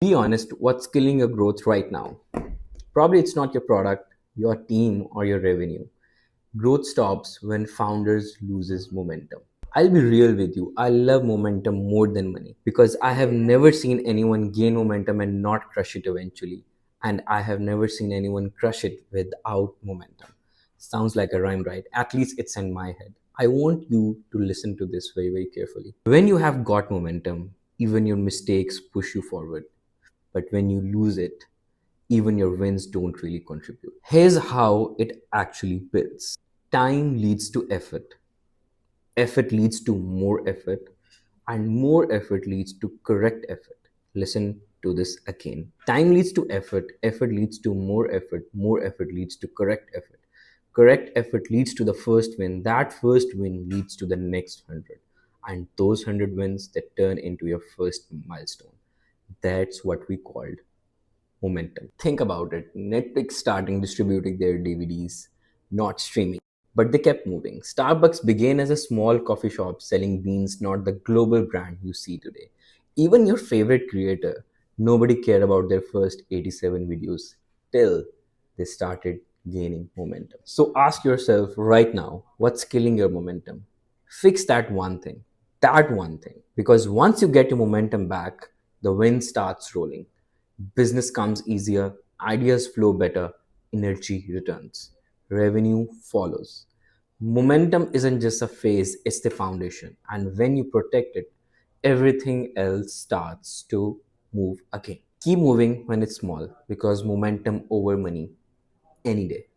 Be honest, what's killing your growth right now? Probably it's not your product, your team, or your revenue. Growth stops when founders loses momentum. I'll be real with you. I love momentum more than money because I have never seen anyone gain momentum and not crush it eventually. And I have never seen anyone crush it without momentum. Sounds like a rhyme, right? At least it's in my head. I want you to listen to this very, very carefully. When you have got momentum, even your mistakes push you forward. But when you lose it, even your wins don't really contribute. Here's how it actually builds. Time leads to effort. Effort leads to more effort, and more effort leads to correct effort. Listen to this again. Time leads to effort, effort leads to more effort leads to correct effort. Correct effort leads to the first win. That first win leads to the next 100. And those 100 wins that turn into your first milestone. That's what we called momentum. Think about it. Netflix starting distributing their DVDs, not streaming. But they kept moving. Starbucks began as a small coffee shop selling beans, not the global brand you see today. Even your favorite creator, nobody cared about their first 87 videos till they started gaining momentum. So ask yourself right now, what's killing your momentum? Fix that one thing. That one thing. Because once you get your momentum back, the wind starts rolling. Business comes easier, ideas flow better, energy returns, revenue follows. Momentum isn't just a phase, it's the foundation. And when you protect it, everything else starts to move again. Keep moving when it's small because momentum over money any day.